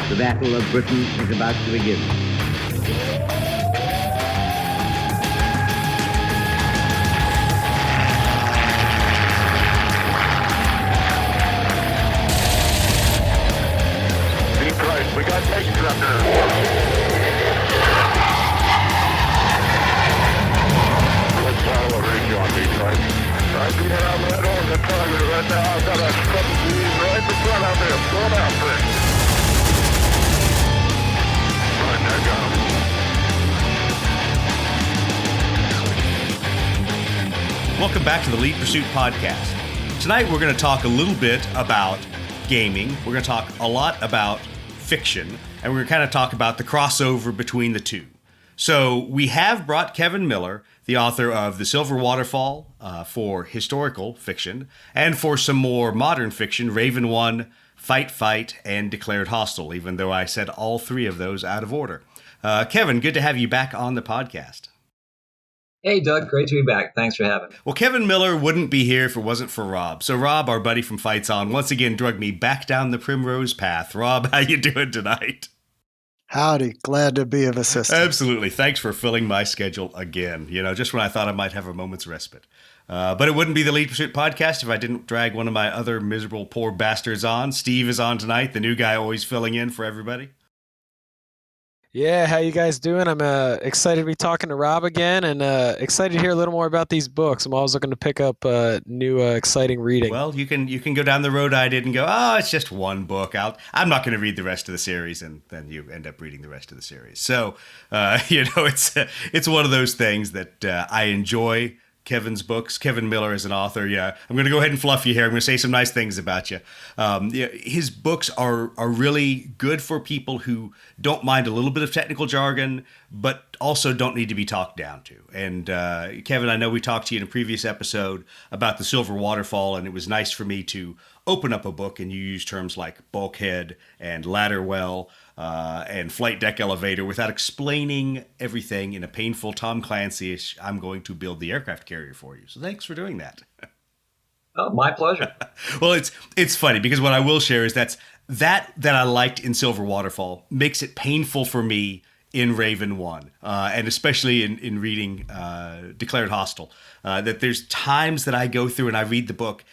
The Battle of Britain is about to begin. We got tanks up there. Let's follow a range on Detroit. I'm coming out right on the target right now. I've got a couple of these right in front of me. I'm going out there. Right, I got him. Welcome back to the Elite Pursuit Podcast. Tonight we're going to talk a little bit about gaming. We're going to talk a lot about fiction, and we're going to kind of talk about the crossover between the two. So we have brought Kevin Miller, the author of The Silver Waterfall, for historical fiction, and for some more modern fiction, Raven 1, Fight, Fight, and Declared Hostile, even though I said all three of those out of order. Kevin, good to have you back on the podcast. Hey, Doug. Great to be back. Thanks for having me. Well, Kevin Miller wouldn't be here if it wasn't for Rob. So Rob, our buddy from Fights On, once again drug me back down the primrose path. Rob, how you doing tonight? Howdy. Glad to be of assistance. Absolutely. Thanks for filling my schedule again. You know, just when I thought I might have a moment's respite. But it wouldn't be the Elite Pursuit Podcast if I didn't drag one of my other miserable poor bastards on. Steve is on tonight, the new guy always filling in for everybody. Yeah, how you guys doing? I'm excited to be talking to Rob again, and excited to hear a little more about these books. I'm always looking to pick up new exciting reading. Well, you can go down the road I did and go, oh, it's just one book. I'm not going to read the rest of the series, and then you end up reading the rest of the series. So, it's one of those things that I enjoy. Kevin's books. Kevin Miller is an author. Yeah, I'm going to go ahead and fluff you here. I'm going to say some nice things about you. His books are really good for people who don't mind a little bit of technical jargon, but also don't need to be talked down to. And Kevin, I know we talked to you in a previous episode about The Silver Waterfall, and it was nice for me to open up a book and you use terms like bulkhead and ladder well and flight deck elevator without explaining everything in a painful Tom Clancy-ish, I'm going to build the aircraft carrier for you. So thanks for doing that. Oh, my pleasure. Well, it's funny because what I will share is that I liked in Silver Waterfall makes it painful for me in Raven 1, and especially in reading Declared Hostile, that there's times that I go through and I read the book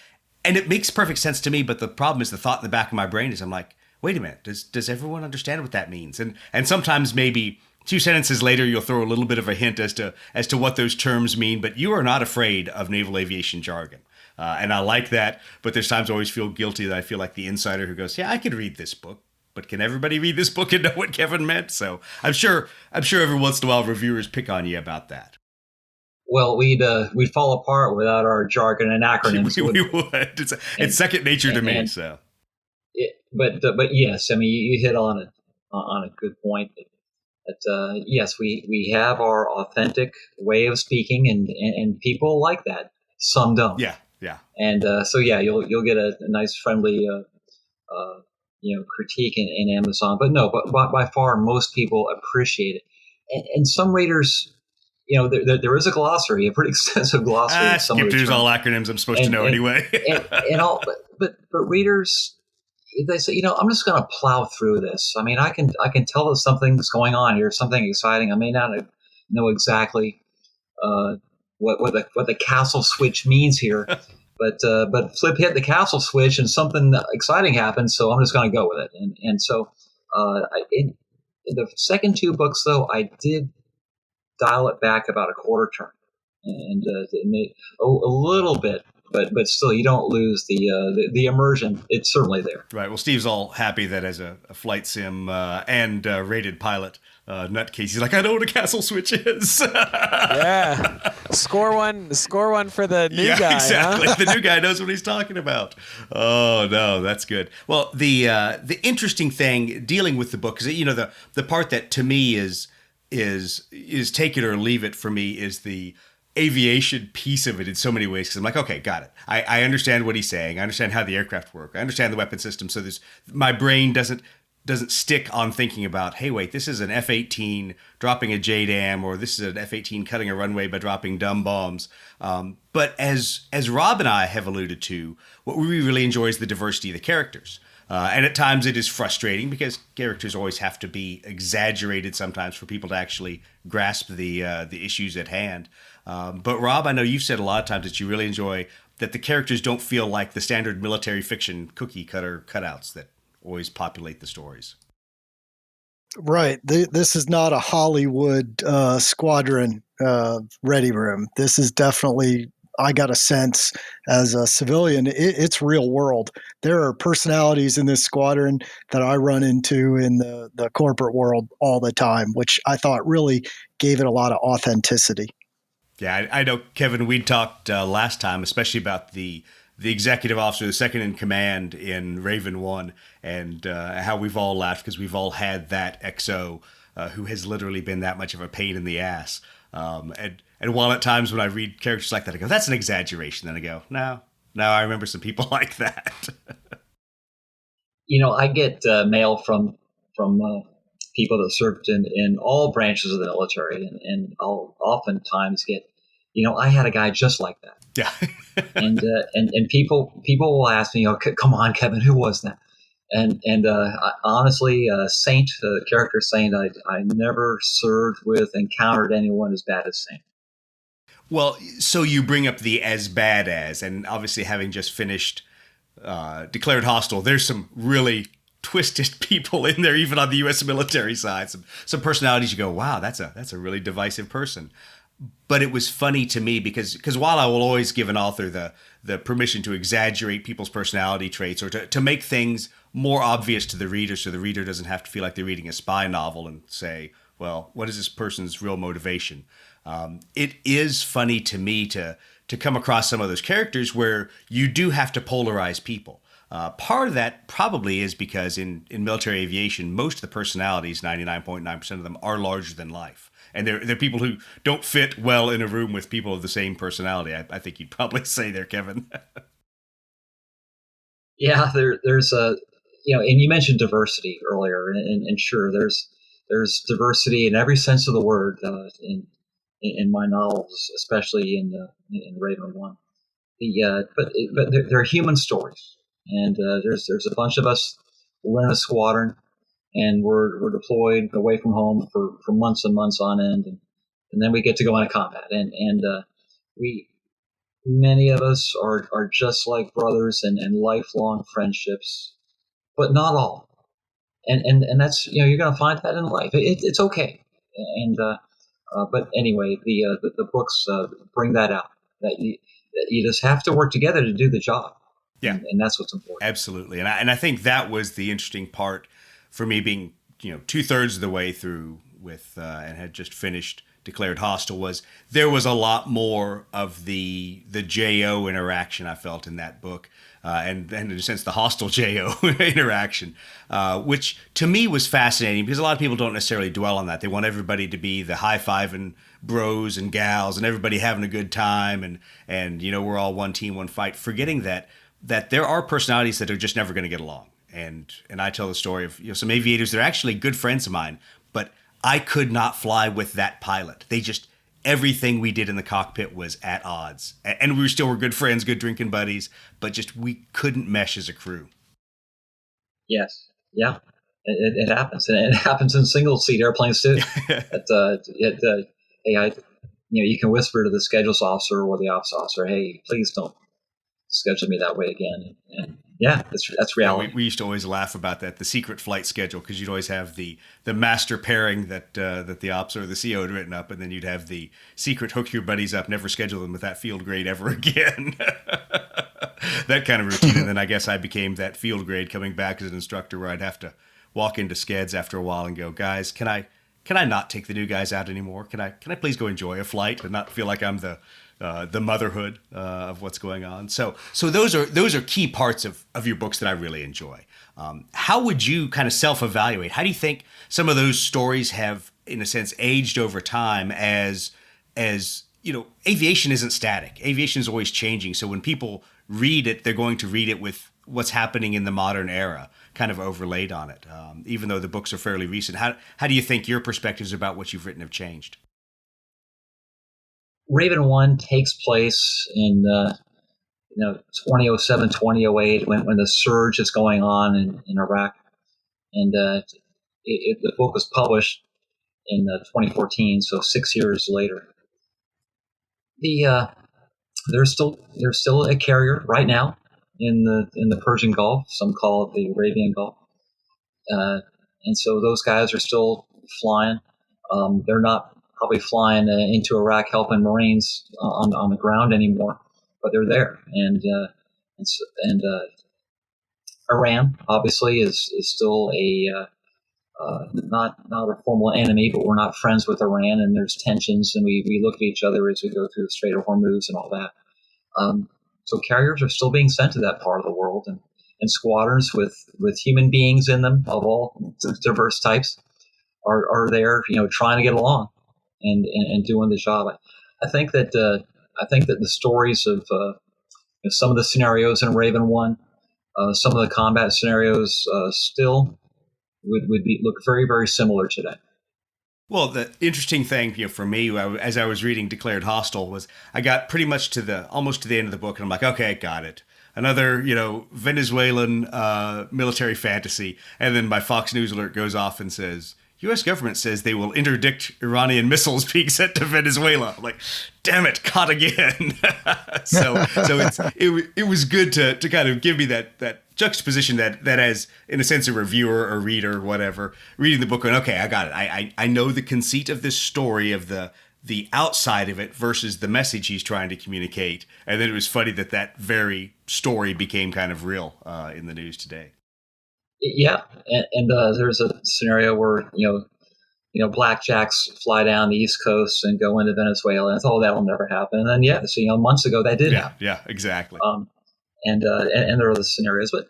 and it makes perfect sense to me, but the problem is the thought in the back of my brain is I'm like, wait a minute, does everyone understand what that means? And sometimes maybe two sentences later you'll throw a little bit of a hint as to what those terms mean, but you are not afraid of naval aviation jargon. And I like that, but there's times I always feel guilty that I feel like the insider who goes, yeah, I could read this book, but can everybody read this book and know what Kevin meant? So I'm sure every once in a while reviewers pick on you about that. Well, we'd fall apart without our jargon and acronyms. we would. It's second nature to me. So, but yes, I mean you hit on a good point. That yes, we have our authentic way of speaking, and people like that. Some don't. Yeah. And so yeah, you'll get a nice friendly critique in Amazon, but by far most people appreciate it, and some readers. You know, there is a glossary, a pretty extensive glossary. Skip through all acronyms I'm supposed to know anyway. and all, but readers, they say, I'm just going to plow through this. I mean, I can tell that something's going on here, something exciting. I may not know exactly what the castle switch means here, but Flip hit the castle switch and something exciting happened, so I'm just going to go with it. And so in the second two books, though, I did dial it back about a quarter turn, and it made a little bit, but still, you don't lose the immersion. It's certainly there. Right. Well, Steve's all happy that as a flight sim and rated pilot nutcase, he's like, I know what a castle switch is. Yeah. Score one for the new guy. Exactly. Huh? The new guy knows what he's talking about. Oh no, that's good. Well, the interesting thing dealing with the book is that, the part that to me is take it or leave it for me is the aviation piece of it in so many ways, because I'm like, okay, got it. I understand what he's saying. I understand how the aircraft work. I understand the weapon system. So my brain doesn't stick on thinking about, hey, wait, this is an F-18 dropping a JDAM, or this is an F-18 cutting a runway by dropping dumb bombs. But as Rob and I have alluded to, what we really enjoy is the diversity of the characters. And at times it is frustrating because characters always have to be exaggerated sometimes for people to actually grasp the issues at hand. But Rob, I know you've said a lot of times that you really enjoy that the characters don't feel like the standard military fiction cookie cutter cutouts that always populate the stories. Right. This is not a Hollywood squadron ready room. This is definitely, I got a sense as a civilian, it's real world. There are personalities in this squadron that I run into in the corporate world all the time, which I thought really gave it a lot of authenticity. Yeah, I know, Kevin, we talked last time, especially about the executive officer, the second in command in Raven 1, and how we've all laughed because we've all had that XO who has literally been that much of a pain in the ass. And while at times when I read characters like that, I go, that's an exaggeration. Then I go, no, I remember some people like that. I get mail from people that served in all branches of the military, and I'll oftentimes get, I had a guy just like that. Yeah. and people will ask me, come on, Kevin, who was that? And honestly, Saint, the character Saint, I never served with, encountered anyone as bad as Saint. Well, so you bring up the as bad as, and obviously having just finished Declared Hostile, there's some really twisted people in there, even on the U.S. military side. Some personalities you go, wow, that's a really divisive person. But it was funny to me because while I will always give an author the permission to exaggerate people's personality traits or to make things more obvious to the reader so the reader doesn't have to feel like they're reading a spy novel and say, well, what is this person's real motivation? It is funny to me to come across some of those characters where you do have to polarize people. Part of that probably is because in military aviation, most of the personalities, 99.9% of them, are larger than life. And they're people who don't fit well in a room with people of the same personality. I think you'd probably say there, Kevin. Yeah, there's and you mentioned diversity earlier, and sure, there's diversity in every sense of the word in my novels, especially in Raven 1. But they're human stories, and there's a bunch of us. We're in a squadron, and we're deployed away from home for months and months on end, and then we get to go into combat, and we many of us are just like brothers and lifelong friendships, but not all, and that's you're going to find that in life. It's okay, and but anyway, the books bring that out that you just have to work together to do the job. Yeah, and that's what's important. Absolutely, and I think that was the interesting part for me, being 2/3 of the way through with and had just finished Declared Hostile, was there was a lot more of the JO interaction I felt in that book, and in a sense the hostile JO interaction, which to me was fascinating because a lot of people don't necessarily dwell on that. They want everybody to be the high-fiving bros and gals and everybody having a good time and we're all one team, one fight, forgetting that there are personalities that are just never going to get along. And I tell the story of some aviators that are actually good friends of mine, but I could not fly with that pilot. Everything we did in the cockpit was at odds. And we still were good friends, good drinking buddies, but just we couldn't mesh as a crew. Yes. Yeah. It happens. And it happens in single-seat airplanes too. You can whisper to the schedules officer or the ops officer, hey, please don't schedule me that way again. And yeah, that's reality. We used to always laugh about that, the secret flight schedule, because you'd always have the master pairing that the ops or the CO had written up, and then you'd have the secret hook your buddies up, never schedule them with that field grade ever again. That kind of routine. And then I guess I became that field grade coming back as an instructor where I'd have to walk into skeds after a while and go, guys, can I not take the new guys out anymore? Can I please go enjoy a flight and not feel like I'm the motherhood of what's going on? So those are key parts of your books that I really enjoy. How would you kind of self-evaluate? How do you think some of those stories have, in a sense, aged over time as aviation isn't static. Aviation is always changing. So when people read it, they're going to read it with what's happening in the modern era kind of overlaid on it. Even though the books are fairly recent, how do you think your perspectives about what you've written have changed? Raven 1 takes place in 2007, 2008, when the surge is going on in Iraq. And the book was published in 2014, so 6 years later. There's still a carrier right now in the Persian Gulf. Some call it the Arabian Gulf, and so those guys are still flying. They're not probably flying into Iraq helping Marines on the ground anymore, but they're there. And Iran obviously is still not a formal enemy, but we're not friends with Iran, and there's tensions, and we look at each other as we go through the Strait of Hormuz and all that. So carriers are still being sent to that part of the world, and squadrons with human beings in them of all diverse types are there, trying to get along and doing the job. I think that the stories of some of the scenarios in Raven 1, some of the combat scenarios still would look very, very similar today. Well, the interesting thing, for me, as I was reading Declared Hostile, was I got pretty much almost to the end of the book, and I'm like, okay, got it. Another, Venezuelan military fantasy, and then my Fox News alert goes off and says, U.S. government says they will interdict Iranian missiles being sent to Venezuela. I'm like, damn it, caught again. so it was good to kind of give me that juxtaposition that as, in a sense, a reviewer or reader, whatever, reading the book going, okay, I got it. I know the conceit of this story, of the outside of it versus the message he's trying to communicate. And then it was funny that very story became kind of real in the news today. Yeah, and there's a scenario where blackjacks fly down the East Coast and go into Venezuela, and that'll never happen. And then months ago that did happen. Yeah, exactly. And there are other scenarios, but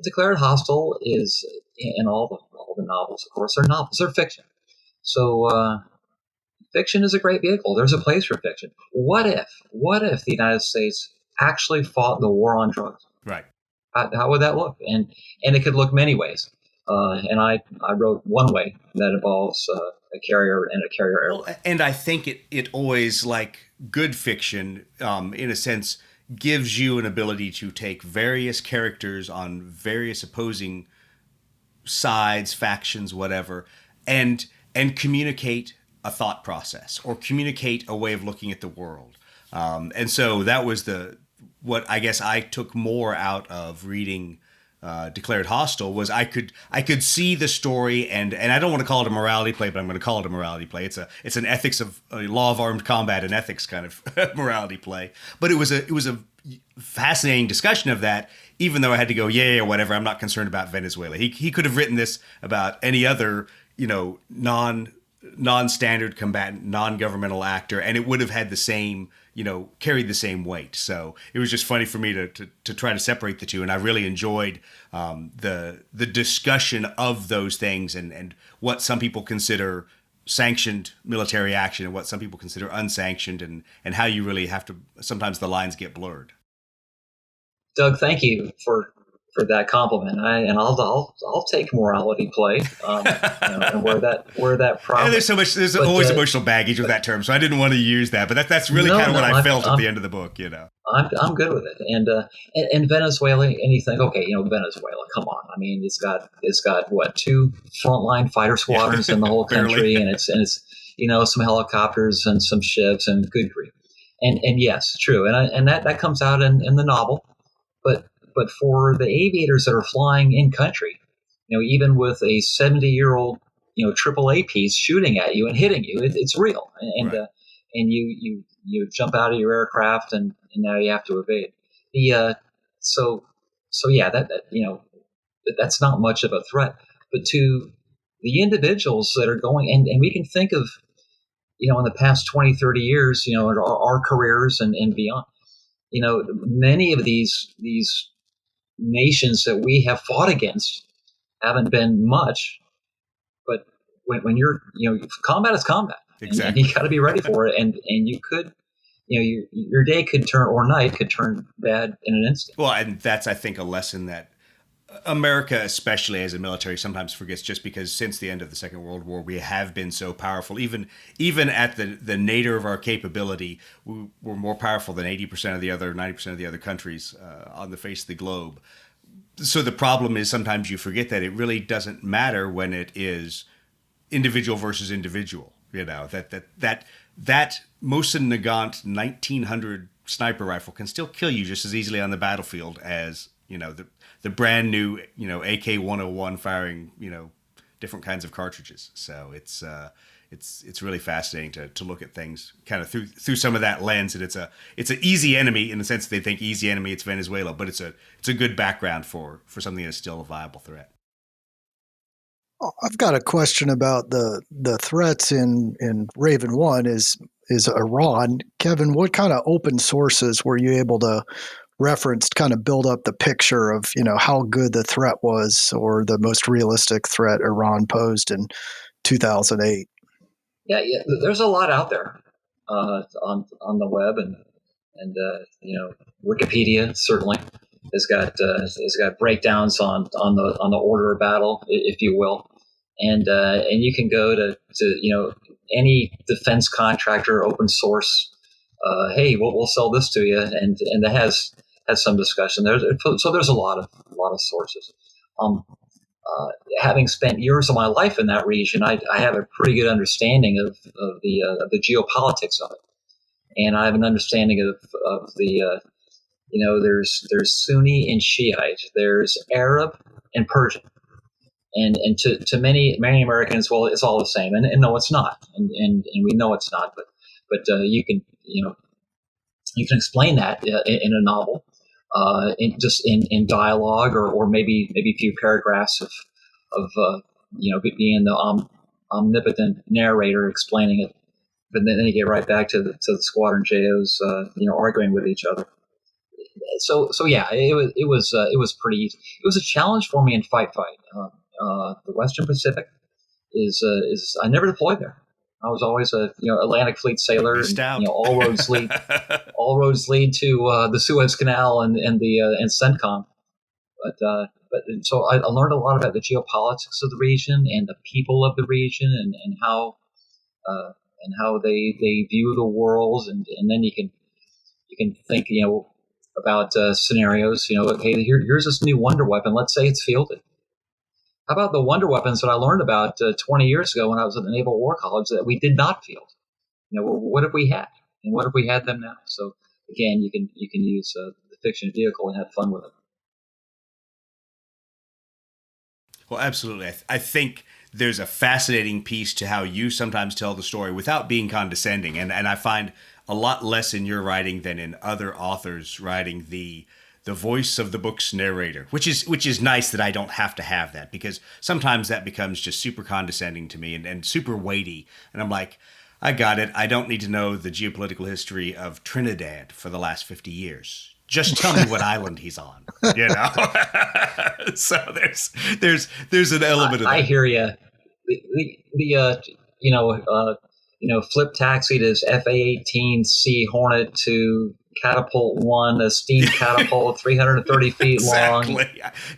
Declared Hostile is, in all the novels, of course, are novels. They're fiction. So fiction is a great vehicle. There's a place for fiction. What if the United States actually fought the war on drugs? Right. How would that look? And it could look many ways. And I wrote one way that involves a carrier and a carrier airline. Well, and I think it always, like good fiction, in a sense, gives you an ability to take various characters on various opposing sides, factions, whatever, and communicate a thought process or communicate a way of looking at the world. And so that was what I guess I took more out of reading Declared Hostile was I could see the story, and I don't want to call it a morality play, but I'm going to call it a morality play. It's an ethics of a law of armed combat and ethics kind of morality play. But it was a fascinating discussion of that, even though I had to go, yeah, whatever. I'm not concerned about Venezuela. He could have written this about any other, non-standard combatant, non-governmental actor, and it would have had the same, carried the same weight. So it was just funny for me to try to separate the two, and I really enjoyed the discussion of those things and what some people consider sanctioned military action and what some people consider unsanctioned, and how you really have to, sometimes the lines get blurred. Doug, thank you for that compliment. I'll take morality play, and where that problem. There's always emotional baggage with that term, so I didn't want to use that, but that's really kind of what I felt at the end of the book. I'm good with it, and Venezuela, and you think, okay, Venezuela, come on. I mean, it's got what, 2 frontline fighter squadrons in the whole country, and it's some helicopters and some ships, and good grief, and yes, true, and that comes out in the novel, but for the aviators that are flying in country, even with a 70-year-old, AAA piece shooting at you and hitting you, it's real. And right. And you jump out of your aircraft and now you have to evade. So yeah, that's not much of a threat. But to the individuals that are going, and we can think of, in the past 20, 30 years, our careers and beyond, many of these nations that we have fought against haven't been much, but when you're, combat is combat, exactly. and you got to be ready for it, and you could, your day could turn, or night could turn bad in an instant. Well, and that's, I think, a lesson that America, especially as a military, sometimes forgets, just because since the end of the Second World War, we have been so powerful. Even at the nadir of our capability, we're more powerful than 80% of the other 90% of the other countries on the face of the globe. So the problem is sometimes you forget that it really doesn't matter when it is individual versus individual. You know, that Mosin Nagant 1900 sniper rifle can still kill you just as easily on the battlefield as, you know, the brand new, you know, AK-101 firing, you know, different kinds of cartridges. So it's really fascinating to look at things kind of through some of that lens. And it's an easy enemy in the sense that they think easy enemy, it's Venezuela, but it's a good background for something that's still a viable threat. I've got a question about the threats in Raven 1 is Iran. Kevin, what kind of open sources were you able to reference to kind of build up the picture of, you know, how good the threat was, or the most realistic threat Iran posed in 2008? Yeah, there's a lot out there on the web, and you know, Wikipedia certainly has got breakdowns on the order of battle, if you will, and you can go to you know, any defense contractor, open source. Hey, we'll sell this to you, and that has some discussion. There's a lot of sources. Having spent years of my life in that region, I have a pretty good understanding of the geopolitics of it, and I have an understanding of the you know, there's Sunni and Shiite, there's Arab and Persian, and to many Americans, well, it's all the same, and no, it's not, and we know it's not, but you can, you know, you can explain that in a novel, in dialogue, or maybe a few paragraphs of you know, being the omnipotent narrator explaining it. But then you get right back to the Squadron JOs, you know, arguing with each other. So yeah, it was pretty easy. It was a challenge for me in fight. The Western Pacific is I never deployed there. I was always a, you know, Atlantic Fleet sailor. And, you know, all roads lead to the Suez Canal and CENTCOM. But so I learned a lot about the geopolitics of the region and the people of the region, and how they view the world, and then you can think, you know, about scenarios. You know, okay, here's this new wonder weapon. Let's say it's fielded. How about the wonder weapons that I learned about 20 years ago when I was at the Naval War College that we did not field? You know, what if we had, and what if we had them now? So again, you can use the fiction vehicle and have fun with it. Well, absolutely. I think there's a fascinating piece to how you sometimes tell the story without being condescending, and I find a lot less in your writing than in other authors writing the voice of the book's narrator, which is nice that I don't have to have that, because sometimes that becomes just super condescending to me and super weighty. And I'm like, I got it. I don't need to know the geopolitical history of Trinidad for the last 50 years. Just tell me what island he's on, you know? So there's an element of that. I hear you. You know, Flip taxied his FA-18C Hornet to Catapult 1, a steam catapult 330 feet exactly. long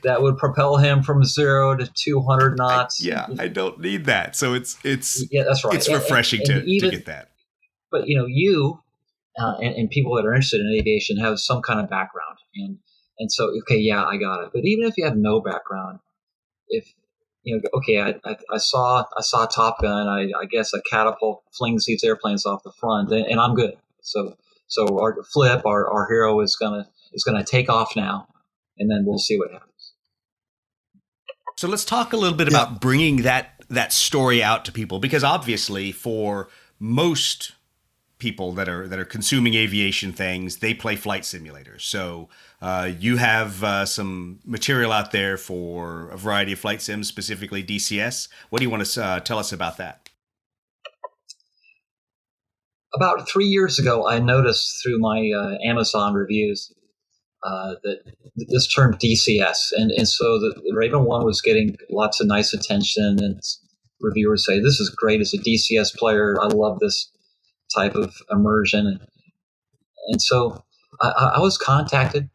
that would propel him from 0 to 200 knots. I don't need that. So it's yeah, that's right. It's refreshing to get that. But you know, you and people that are interested in aviation have some kind of background, and so okay, yeah, I got it. But even if you have no background, if you know, okay, I saw Top Gun. I guess a catapult flings these airplanes off the front, and I'm good. So our Flip, our hero, is gonna take off now, and then we'll see what happens. So let's talk a little bit about bringing that story out to people, because obviously for most people that are consuming aviation things, they play flight simulators. So you have some material out there for a variety of flight sims, specifically DCS. What do you want to tell us about that? About 3 years ago, I noticed through my Amazon reviews that this term DCS, and so the Raven 1 was getting lots of nice attention, and reviewers say, this is great as a DCS player. I love this type of immersion. And so I was contacted,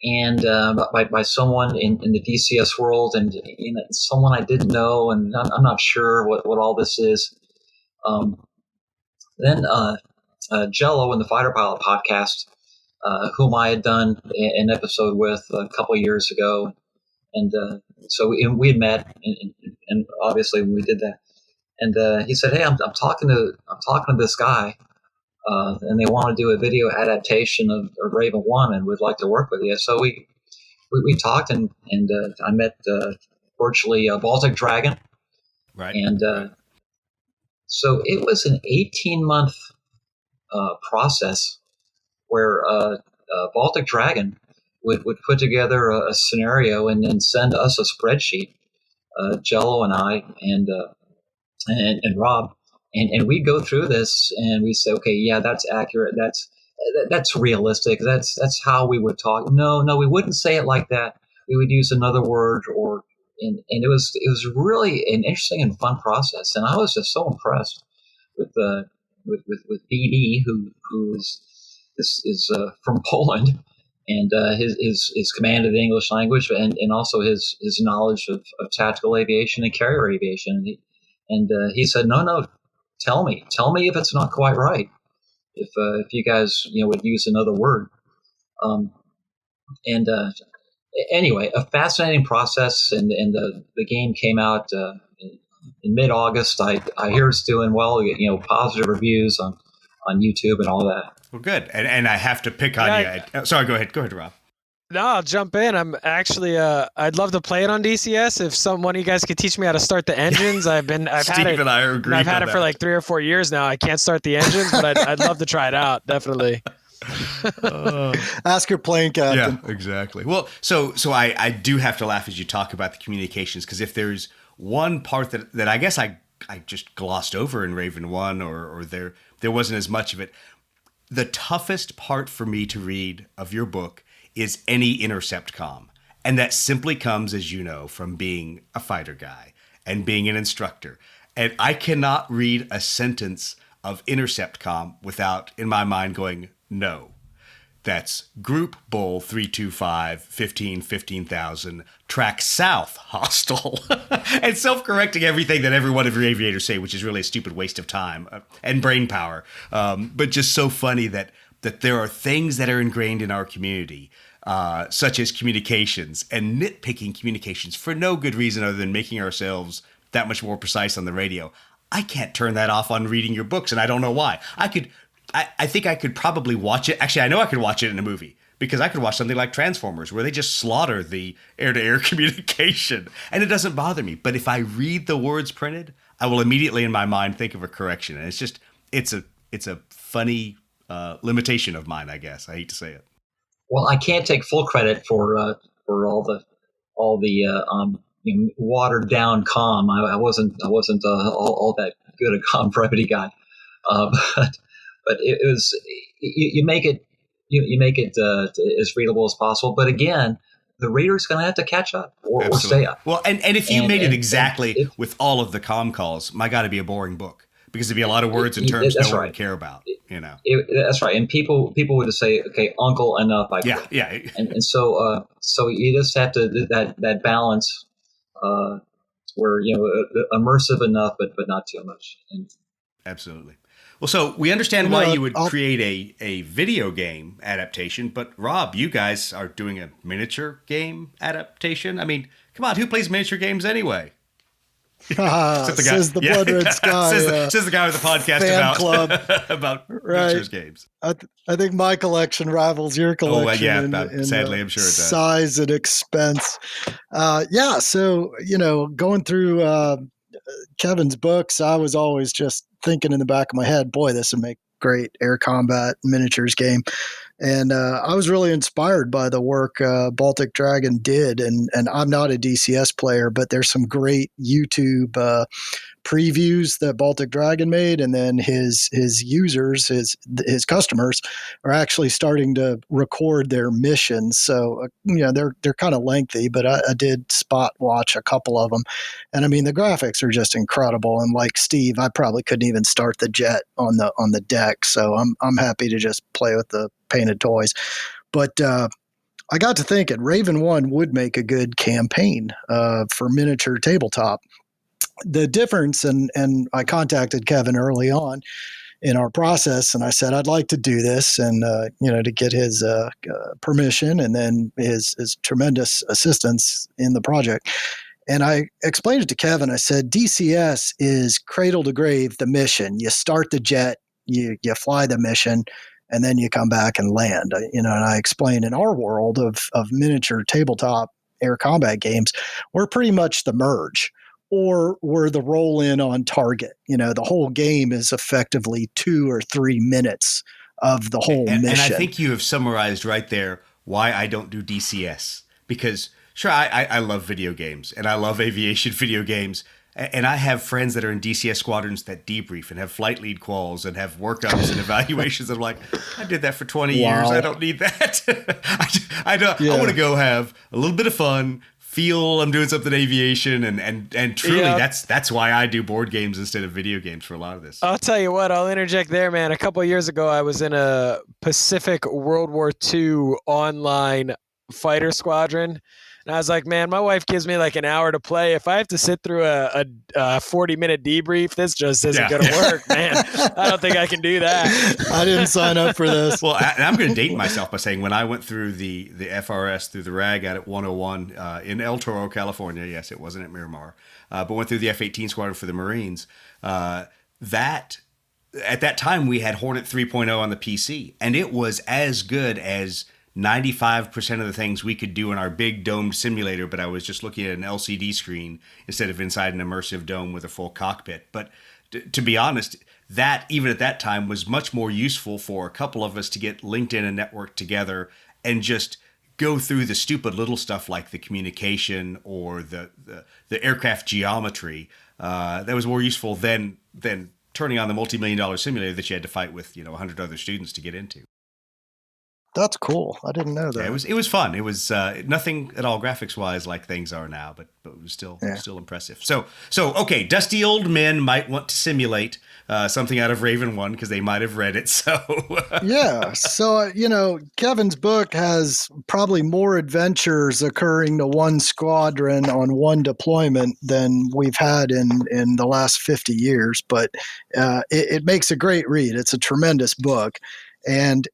and by someone in the DCS world, and someone I didn't know, and I'm not sure what all this is. Then Jello in the Fighter Pilot podcast, whom I had done an episode with a couple of years ago, and so we had met, and obviously we did that. And he said, "Hey, I'm talking to this guy, and they want to do a video adaptation of Raven One, and would like to work with you." So we talked, and I met virtually Baltic Dragon, Right. and so it was an 18-month process where Baltic Dragon would put together a scenario and then send us a spreadsheet, Jello and I and Rob, and we go through this and we say, okay, yeah, that's accurate, that's realistic, that's how we would talk. No, we wouldn't say it like that. We would use another word, and it was really an interesting and fun process, and I was just so impressed with with BD, who is from Poland, and his command of the English language, and also his knowledge of tactical aviation and carrier aviation. And he said, no, tell me if it's not quite right. If you guys would use another word. And anyway, a fascinating process, and the game came out in mid-August. I hear it's doing well. Positive reviews on YouTube and all that. Well, good. And I have to pick on you. Sorry, go ahead, Rob. No, I'll jump in. I'm actually I'd love to play it on DCS. If one of you guys could teach me how to start the engines. I've Steve had it. And I are agreeing. I've had it for like 3 or 4 years now. I can't start the engines, but I'd love to try it out. Definitely. Ask your plane captain. Yeah, exactly. Well, so I do have to laugh as you talk about the communications, because if there's one part that I guess I just glossed over in Raven 1, or there wasn't as much of it. The toughest part for me to read of your book is any intercept comm. And that simply comes, as you know, from being a fighter guy and being an instructor. And I cannot read a sentence of intercept comm without, in my mind, going, no. That's Group Bull 325 15,000 track south hostile, and self-correcting everything that every one of your aviators say, which is really a stupid waste of time and brain power. But just so funny that there are things that are ingrained in our community, such as communications, and nitpicking communications for no good reason other than making ourselves that much more precise on the radio. I can't turn that off on reading your books, and I don't know why. I think I could probably watch it. Actually, I know I could watch it in a movie, because I could watch something like Transformers, where they just slaughter the air-to-air communication, and it doesn't bother me. But if I read the words printed, I will immediately in my mind think of a correction, and it's a funny limitation of mine, I guess. I hate to say it. Well, I can't take full credit for all the watered down comm. I wasn't all that good a comm brevity guy, but it was, you make it as readable as possible. But again, the reader's going to have to catch up or stay up. Well, and if you made it exactly with all of the comm calls, my God, it'd be a boring book, because it'd be a lot of words and terms no one would care about. That's right. And people would just say, okay, uncle, enough. Yeah. And so you just have to that balance where immersive enough, but not too much. Absolutely. Well, so we understand why you would create a video game adaptation, but Rob, you guys are doing a miniature game adaptation. I mean, come on, who plays miniature games anyway? Says the Blood Red Sky. says the guy with the podcast about miniatures games. I think my collection rivals your collection. Sadly, I'm sure it does. Size and expense. So going through Kevin's books, I was always just thinking in the back of my head, boy, this would make great air combat miniatures game. And I was really inspired by the work Baltic Dragon did. And I'm not a DCS player, but there's some great YouTube previews that Baltic Dragon made, and then his users, his customers, are actually starting to record their missions. So they're kind of lengthy, but I did spot watch a couple of them, and I mean the graphics are just incredible. And like Steve, I probably couldn't even start the jet on the deck, so I'm happy to just play with the painted toys. But I got to thinking Raven 1 would make a good campaign for miniature tabletop. The difference, and I contacted Kevin early on in our process, and I said I'd like to do this, and to get his permission, and then his tremendous assistance in the project. And I explained it to Kevin. I said DCS is cradle to grave the mission. You start the jet, you fly the mission, and then you come back and land. And I explained in our world of miniature tabletop air combat games, we're pretty much the merge, or we're the roll in on target. The whole game is effectively 2 or 3 minutes of the whole mission. And I think you have summarized right there why I don't do DCS. Because sure, I love video games, and I love aviation video games. And I have friends that are in DCS squadrons that debrief and have flight lead quals and have workups and evaluations. I'm like, I did that for 20 years. I don't need that. I want to go have a little bit of fun, feel I'm doing something aviation, and truly that's why I do board games instead of video games for a lot of this. I'll tell you what, I'll interject there, man. A couple of years ago, I was in a Pacific World War II online fighter squadron. And I was like, man, my wife gives me like an hour to play. If I have to sit through a 40-minute debrief, this just isn't going to work, man. I don't think I can do that. I didn't sign up for this. Well, I'm going to date myself by saying when I went through the FRS through the RAG at 101 in El Toro, California, yes, it wasn't at Miramar, but went through the F-18 squadron for the Marines, that at that time we had Hornet 3.0 on the PC, and it was as good as 95% of the things we could do in our big domed simulator, but I was just looking at an LCD screen instead of inside an immersive dome with a full cockpit. But to be honest, that even at that time was much more useful for a couple of us to get linked in and networked together and just go through the stupid little stuff like the communication or the aircraft geometry. That was more useful than turning on the multi-million-dollar simulator that you had to fight with 100 other students to get into. That's cool. I didn't know that. Yeah, it was fun. It was nothing at all graphics wise like things are now, but it was still impressive. So okay, dusty old men might want to simulate something out of Raven 1 because they might have read it. So yeah. So Kevin's book has probably more adventures occurring to one squadron on one deployment than we've had in the last 50 years. But it makes a great read. It's a tremendous book, and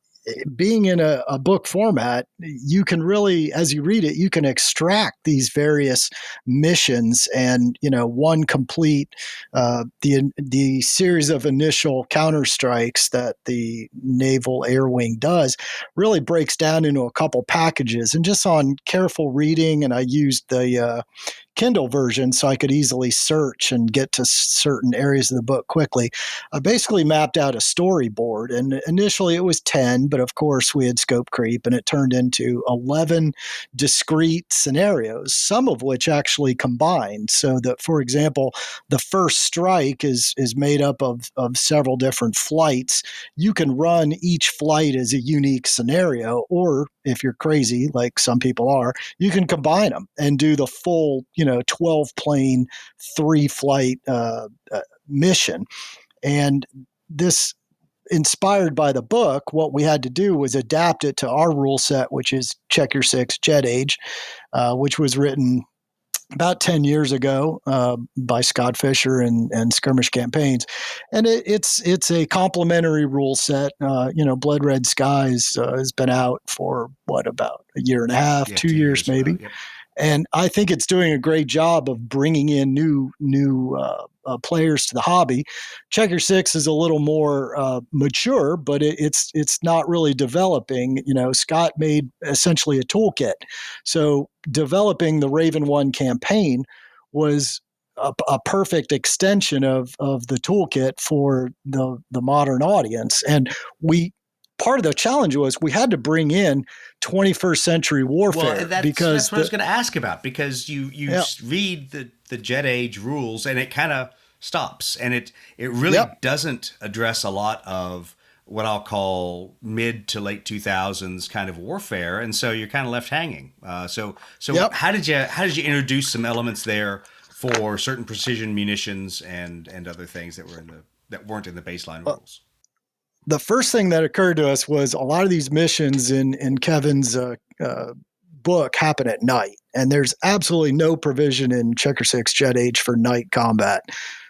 being in a book format, you can really, as you read it, you can extract these various missions and, one complete, the series of initial counterstrikes that the Naval Air Wing does really breaks down into a couple packages. And just on careful reading, and I used the Kindle version so I could easily search and get to certain areas of the book quickly. I basically mapped out a storyboard, and initially it was 10, but of course we had scope creep, and it turned into 11 discrete scenarios, some of which actually combined. So that, for example, the first strike is made up of several different flights. You can run each flight as a unique scenario, or if you're crazy, like some people are, you can combine them and do the full, 12 plane, 3 flight mission. And this, inspired by the book, what we had to do was adapt it to our rule set, which is Check Your Six Jet Age, which was written about 10 years ago by Scott Fisher and Skirmish Campaigns. And it's a complementary rule set. Blood Red Skies has been out for about a year and a half, 2 years maybe. Ago, yeah. And I think it's doing a great job of bringing in new players to the hobby. Checker Six is a little more mature, but it's not really developing. Scott made essentially a toolkit. So developing the Raven 1 campaign was a perfect extension of the toolkit for the modern audience. And part of the challenge was we had to bring in 21st century warfare. Well, that's what I was going to ask about, because you read the Jet Age rules and it kind of stops, and it really doesn't address a lot of what I'll call mid to late 2000s kind of warfare, and so you're kind of left hanging. So how did you introduce some elements there for certain precision munitions and other things that weren't in the baseline rules? the first thing that occurred to us was a lot of these missions in Kevin's book happen at night, and there's absolutely no provision in Checker 6 Jet Age for night combat.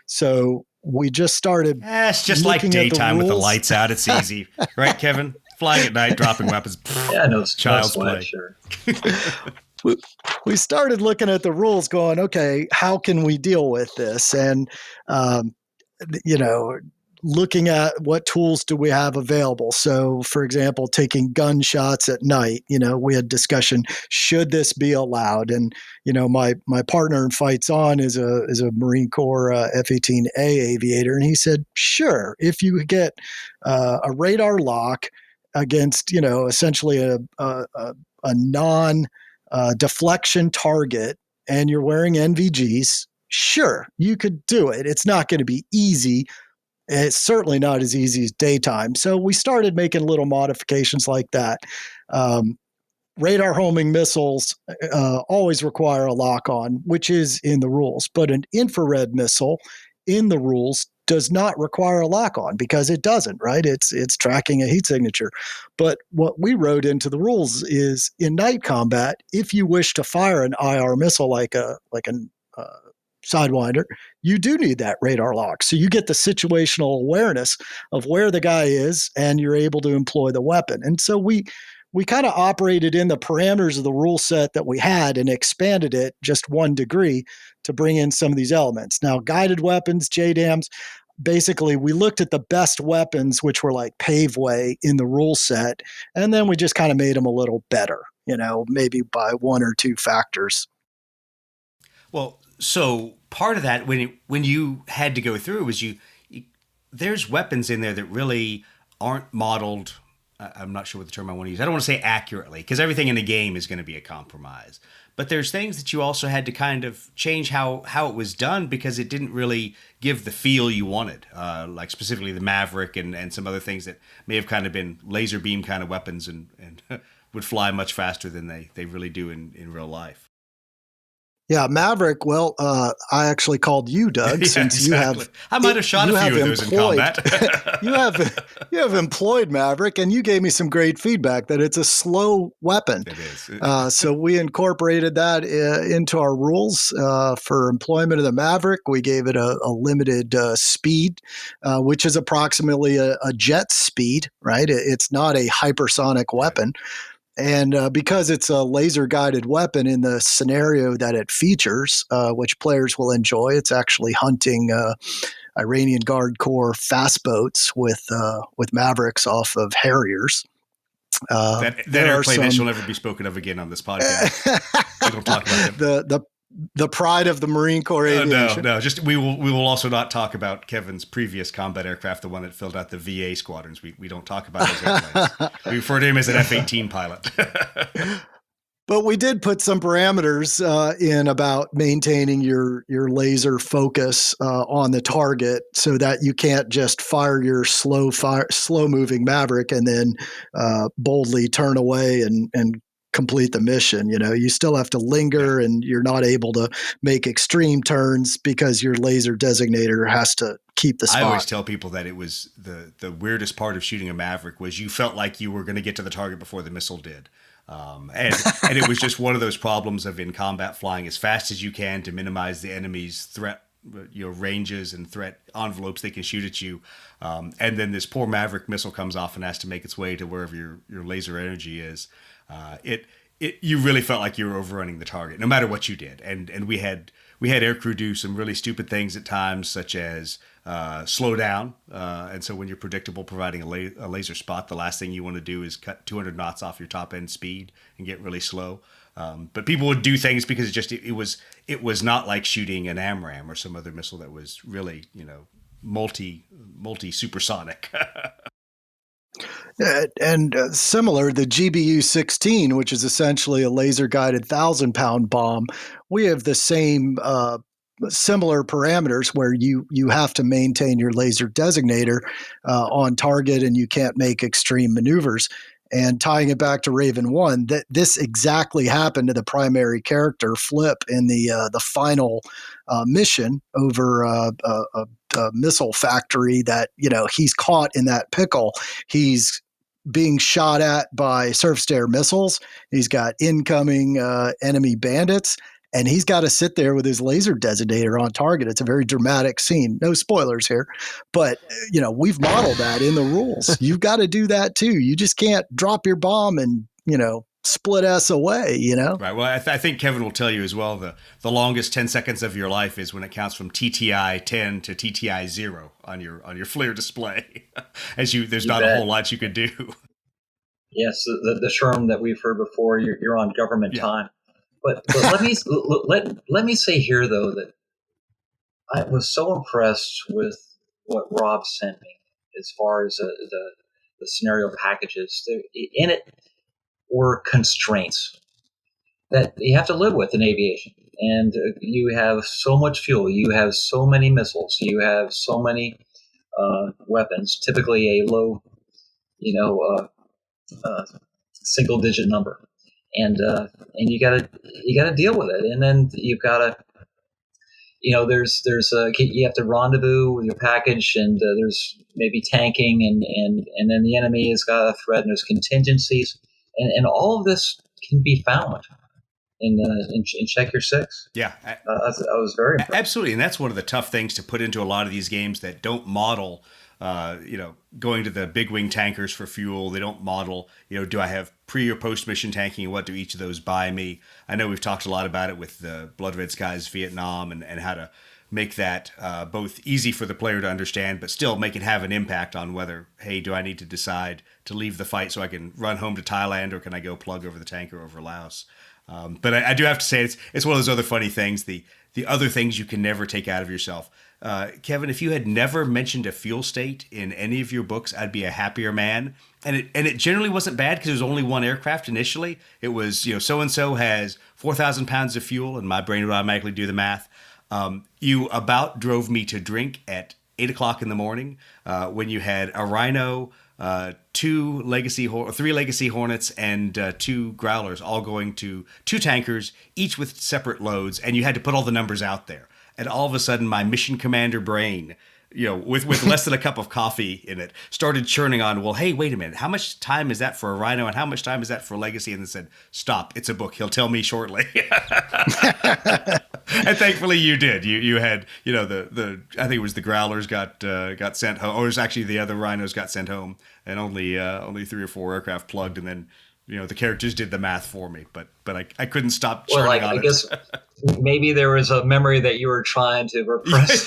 So we just started. It's just like daytime with the lights out. It's easy, right, Kevin? Flying at night, dropping weapons. Yeah, no, child's no sweat, play. Sure. We started looking at the rules, going, okay, how can we deal with this? And looking at what tools do we have available. So, for example, taking gunshots at night, we had discussion, should this be allowed? And, my partner in Fights On is a Marine Corps F-18A aviator. And he said, sure, if you get a radar lock against, essentially a non deflection target and you're wearing NVGs, sure, you could do it. It's not going to be easy. It's certainly not as easy as daytime. So we started making little modifications like that. Radar homing missiles always require a lock on, which is in the rules. But an infrared missile in the rules does not require a lock on because it doesn't, right? It's tracking a heat signature. But what we wrote into the rules is in night combat, if you wish to fire an IR missile like a Sidewinder, you do need that radar lock. So you get the situational awareness of where the guy is and you're able to employ the weapon. And so we kind of operated in the parameters of the rule set that we had and expanded it just 1 degree to bring in some of these elements. Now, guided weapons, JDAMs, basically we looked at the best weapons, which were like paveway in the rule set, and then we just kind of made them a little better, maybe by 1 or 2 factors. Well, so part of that, when you had to go through, was you there's weapons in there that really aren't modeled. I'm not sure what the term I want to use. I don't want to say accurately, because everything in a game is going to be a compromise. But there's things that you also had to kind of change how it was done because it didn't really give the feel you wanted, like specifically the Maverick and some other things that may have kind of been laser beam kind of weapons and would fly much faster than they really do in real life. Yeah, Maverick. Well, I actually called you, Doug, since exactly. I might have shot a few of those in combat. you have employed Maverick, and you gave me some great feedback that it's a slow weapon. It is. So we incorporated that into our rules for employment of the Maverick. We gave it a limited speed, which is approximately a jet speed, right? It's not a hypersonic weapon. And because it's a laser-guided weapon in the scenario that it features, which players will enjoy, it's actually hunting Iranian Guard Corps fast boats with Mavericks off of Harriers. That airplane that shall never be spoken of again on this podcast. We don't talk about it. The pride of the Marine Corps aviation. No. Just we will also not talk about Kevin's previous combat aircraft, the one that filled out the VA squadrons. We don't talk about those airplanes. We refer to him as an F-18 pilot. But we did put some parameters in about maintaining your laser focus on the target, so that you can't just fire your slow moving Maverick and then boldly turn away and complete the mission. You still have to linger, and you're not able to make extreme turns because your laser designator has to keep the spot. I always tell people that it was the weirdest part of shooting a Maverick was you felt like you were going to get to the target before the missile did. And it was just one of those problems of in combat flying as fast as you can to minimize the enemy's threat, ranges and threat envelopes they can shoot at you. And then this poor Maverick missile comes off and has to make its way to wherever your laser energy is. You really felt like you were overrunning the target, no matter what you did. And we had aircrew do some really stupid things at times, such as slow down. And so when you're predictable, providing a laser spot, the last thing you want to do is cut 200 knots off your top end speed and get really slow. But people would do things because it was not like shooting an AMRAAM or some other missile that was really multi supersonic. And similar, the GBU-16, which is essentially a laser-guided 1,000-pound bomb, we have the same similar parameters where you have to maintain your laser designator on target, and you can't make extreme maneuvers. And tying it back to Raven 1, that this exactly happened to the primary character, Flip, in the final mission over a missile factory that, he's caught in that pickle. He's being shot at by surface-to-air missiles. He's got incoming enemy bandits, and he's got to sit there with his laser designator on target. It's a very dramatic scene. No spoilers here, but we've modeled that in the rules. You've got to do that too. You just can't drop your bomb and split us away. Right. Well, I think Kevin will tell you as well. The longest 10 seconds of your life is when it counts from TTI 10 to TTI 0 on your FLIR display. There's not a whole lot you can do. Yes, the term that we've heard before. You're on government time. But let me say here though that I was so impressed with what Rob sent me as far as the scenario packages. In it were constraints that you have to live with in aviation, and you have so much fuel, you have so many missiles, you have so many weapons. Typically, a low, single digit number. And you gotta deal with it, and then you've gotta, there's you have to rendezvous with your package, and there's maybe tanking, and then the enemy has got a threat, and there's contingencies, and all of this can be found in Check Your Six. Yeah, I was very impressed. Absolutely, and that's one of the tough things to put into a lot of these games that don't model. Going to the big wing tankers for fuel. They don't model, do I have pre or post mission tanking, and what do each of those buy me? I know we've talked a lot about it with the Blood Red Skies Vietnam and how to make that both easy for the player to understand, but still make it have an impact on whether, hey, do I need to decide to leave the fight so I can run home to Thailand, or can I go plug over the tanker over Laos? But I do have to say it's one of those other funny things, the other things you can never take out of yourself. Kevin, if you had never mentioned a fuel state in any of your books, I'd be a happier man. And it generally wasn't bad because there was only one aircraft initially. It was, so-and-so has 4,000 pounds of fuel, and my brain would automatically do the math. You about drove me to drink at 8 o'clock in the morning when you had a Rhino, three Legacy Hornets, and 2 Growlers all going to 2 tankers, each with separate loads, and you had to put all the numbers out there. And all of a sudden, my mission commander brain, with less than a cup of coffee in it, started churning on, well, hey, wait a minute. How much time is that for a Rhino, and how much time is that for a Legacy? And then said, stop, it's a book. He'll tell me shortly. And thankfully you did. You had, the I think it was the Growlers got sent home, or it was actually the other Rhinos got sent home, and only 3 or 4 aircraft plugged, and then the characters did the math for me, but I couldn't stop churning on it. I guess maybe there was a memory that you were trying to repress.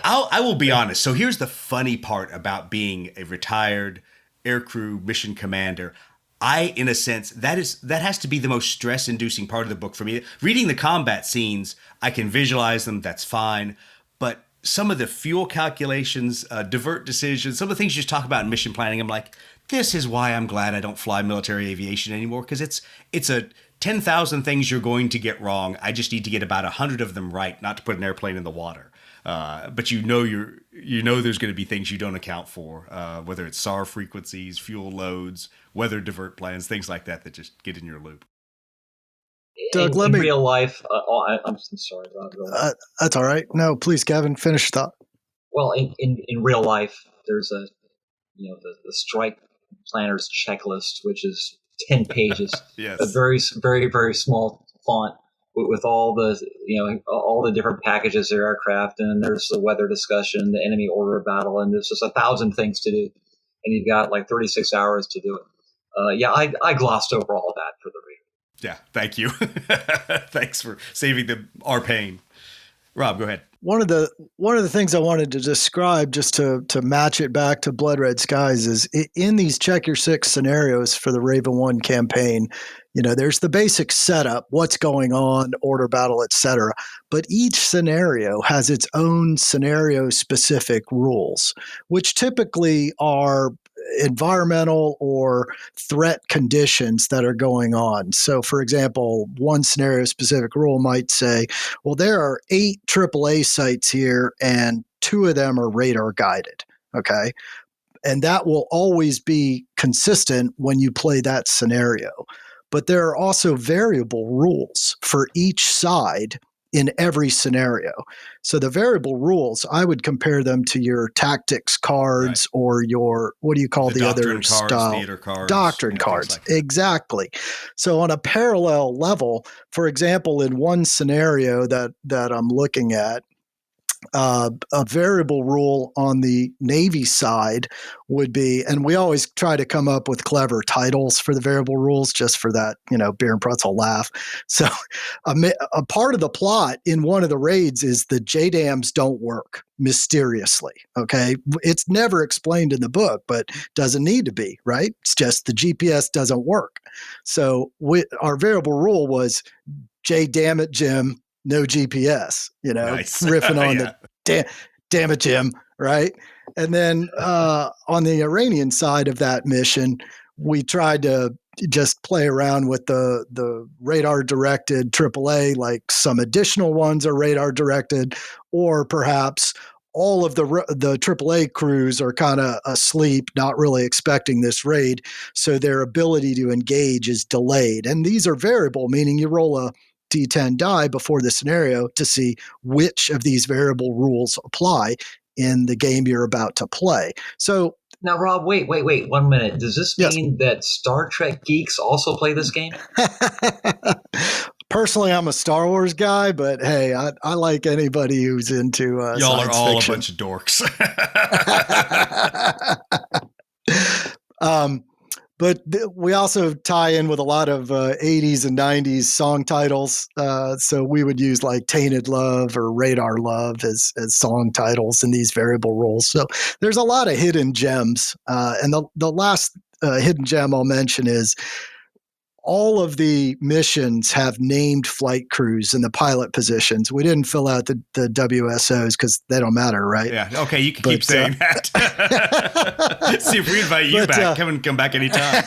I will be honest. So here's the funny part about being a retired aircrew mission commander. In a sense, that has to be the most stress-inducing part of the book for me. Reading the combat scenes, I can visualize them. That's fine, but some of the fuel calculations, divert decisions, some of the things you just talk about in mission planning, I'm like, this is why I'm glad I don't fly military aviation anymore, because it's a 10,000 things you're going to get wrong. I just need to get about 100 of them right, not to put an airplane in the water. But there's going to be things you don't account for, whether it's SAR frequencies, fuel loads, weather divert plans, things like that just get in your loop. Doug, in real life, I'm sorry, Rob. That's all right. No, please, Kevin, finish the thought. Well, in real life, there's the strike planner's checklist, which is 10 pages, yes. A very, very, very small font with all the different packages of aircraft, and then there's the weather discussion, the enemy order of battle, and there's just 1,000 things to do, and you've got like 36 hours to do it. I glossed over all that for the reader. Yeah, thank you. Thanks for saving our pain. Rob, go ahead. One of the things I wanted to describe, just to match it back to Blood Red Skies, is in these Check Your Six scenarios for the Raven 1 campaign, there's the basic setup, what's going on, order battle, etc. But each scenario has its own scenario-specific rules, which typically are environmental or threat conditions that are going on. So, for example, one scenario-specific rule might say, well, there are 8 AAA sites here, and 2 of them are radar guided. Okay. And that will always be consistent when you play that scenario. But there are also variable rules for each side in every scenario. So the variable rules, I would compare them to your tactics cards or your, what do you call the other cards, style? theater cards. Doctrine cards. Like that. Exactly. So on a parallel level, for example, in one scenario that I'm looking at, a variable rule on the Navy side would be, and we always try to come up with clever titles for the variable rules just for that, beer and pretzel laugh. So a part of the plot in one of the raids is the JDAMs don't work mysteriously. Okay. It's never explained in the book, but doesn't need to be, right? It's just the GPS doesn't work. So our variable rule was damn it, Jim, no GPS, Nice. riffing on the damn it, Jim, right? And then on the Iranian side of that mission, we tried to just play around with the radar directed AAA, like some additional ones are radar directed, or perhaps all of the AAA crews are kind of asleep, not really expecting this raid, so their ability to engage is delayed. And these are variable, meaning you roll a D10 die before the scenario to see which of these variable rules apply in the game you're about to play. So now, Rob, wait 1 minute. Does this mean that Star Trek geeks also play this game? Personally, I'm a Star Wars guy, but hey, I like anybody who's into y'all science are all fiction. a bunch of dorks. But we also tie in with a lot of 80s and 90s song titles. So we would use like Tainted Love or Radar Love as song titles in these variable roles. So there's a lot of hidden gems. And the last hidden gem I'll mention is all of the missions have named flight crews in the pilot positions. We didn't fill out the WSOs because they don't matter, right? Yeah. Okay, you can keep saying that. See if we invite you back. Come back anytime.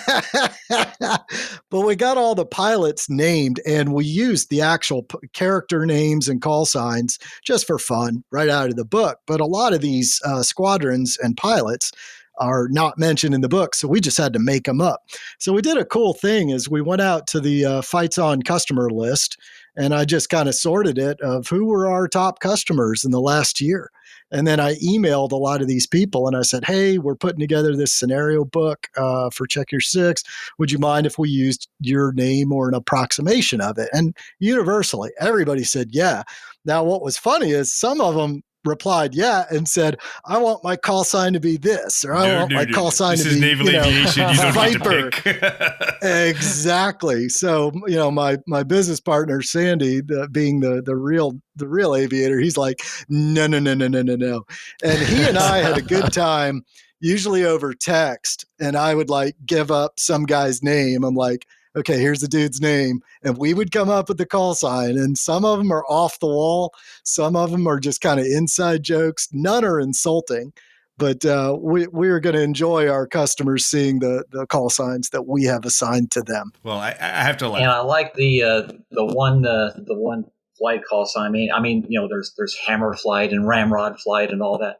But we got all the pilots named, and we used the actual character names and call signs just for fun right out of the book. But a lot of these squadrons and pilots are not mentioned in the book, so we just had to make them up. So we did a cool thing is we went out to the Fights On customer list, and I just kind of sorted it of who were our top customers in the last year. And then I emailed a lot of these people and I said, hey, we're putting together this scenario book for Check Your Six. Would you mind if we used your name or an approximation of it? And universally, everybody said, yeah. Now, what was funny is some of them replied, yeah, and said, I want my call sign to be this, or I want my call sign to be, this is naval aviation, you don't Viper. need to pick. Exactly. So, my business partner, Sandy, being the real aviator, he's like, no. And he and I had a good time, usually over text, and I would like give up some guy's name. I'm like, okay, here's the dude's name. And we would come up with the call sign. And some of them are off the wall. Some of them are just kind of inside jokes. None are insulting. But we are going to enjoy our customers seeing the call signs that we have assigned to them. Well, I have to like. And I like the one flight call sign. I mean, there's Hammer Flight and Ramrod Flight and all that.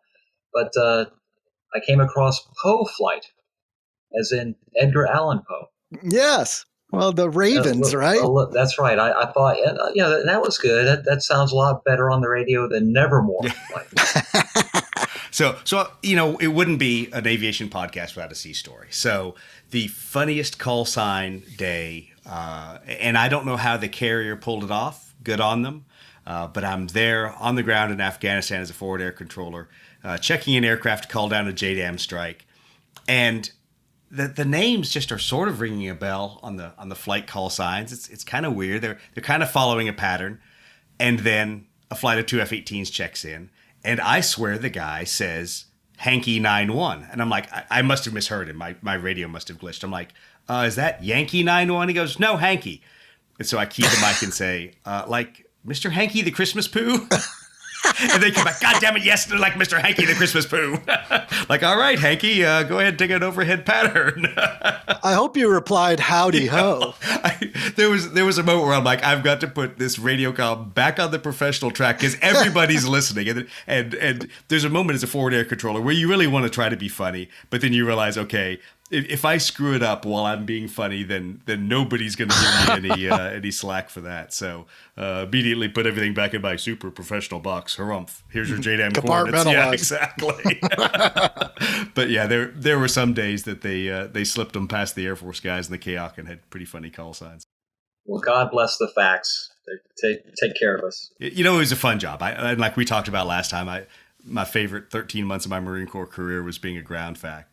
But I came across Poe Flight, as in Edgar Allan Poe. Yes. Well, the Ravens, right? That's right. I thought, that was good. That sounds a lot better on the radio than Nevermore. So it wouldn't be an aviation podcast without a sea story. So the funniest call sign day, and I don't know how the carrier pulled it off. Good on them. But I'm there on the ground in Afghanistan as a forward air controller, checking an aircraft to call down a JDAM strike, and the names just are sort of ringing a bell on the flight call signs. It's kind of weird. They're kind of following a pattern, and then a flight of two F-18s checks in, and I swear the guy says Hanky 9-1, and I'm like, I must have misheard him. My radio must have glitched. I'm like, is that Yankee 9-1? He goes, no, Hanky. And so I key the mic and say, like Mr. Hanky the Christmas poo. And they come back, God damn it, yes, they're like Mr. Hanky the Christmas Pooh. Like, all right, Hanky, go ahead and take an overhead pattern. I hope you replied, howdy ho. There was a moment where I'm like, I've got to put this radio comm back on the professional track because everybody's listening. And there's a moment as a forward air controller where you really want to try to be funny, but then you realize, okay, if I screw it up while I'm being funny, then nobody's going to give me any slack for that. So immediately put everything back in my super professional box. Harumph. Here's your JDAM coordinates. Yeah, exactly. But yeah, there were some days that they slipped them past the Air Force guys, and the Kayak and had pretty funny call signs. Well, God bless the facts. They take care of us. You know, it was a fun job. And like we talked about last time, my favorite 13 months of my Marine Corps career was being a ground fac.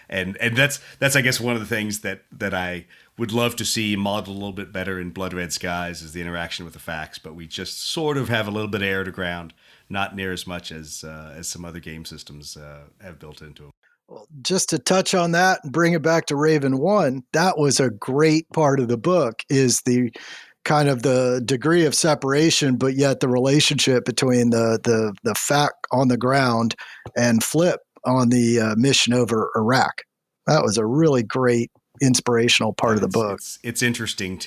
And that's I guess one of the things that I would love to see modeled a little bit better in Blood Red Skies is the interaction with the facs, but we just sort of have a little bit of air to ground, not near as much as some other game systems have built into them. Well, just to touch on that and bring it back to Raven 1, that was a great part of the book, is the kind of the degree of separation, but yet the relationship between the fact on the ground and Flip on the mission over Iraq. That was a really great inspirational part of the book. It's interesting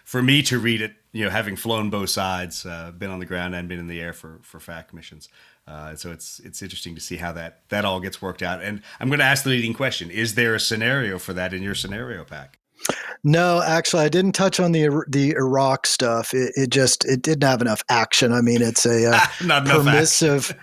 for me to read it, having flown both sides, been on the ground and been in the air for FAC missions. So it's interesting to see how that all gets worked out. And I'm going to ask the leading question: is there a scenario for that in your scenario pack? No, actually, I didn't touch on the Iraq stuff. It didn't have enough action. I mean, it's a permissive.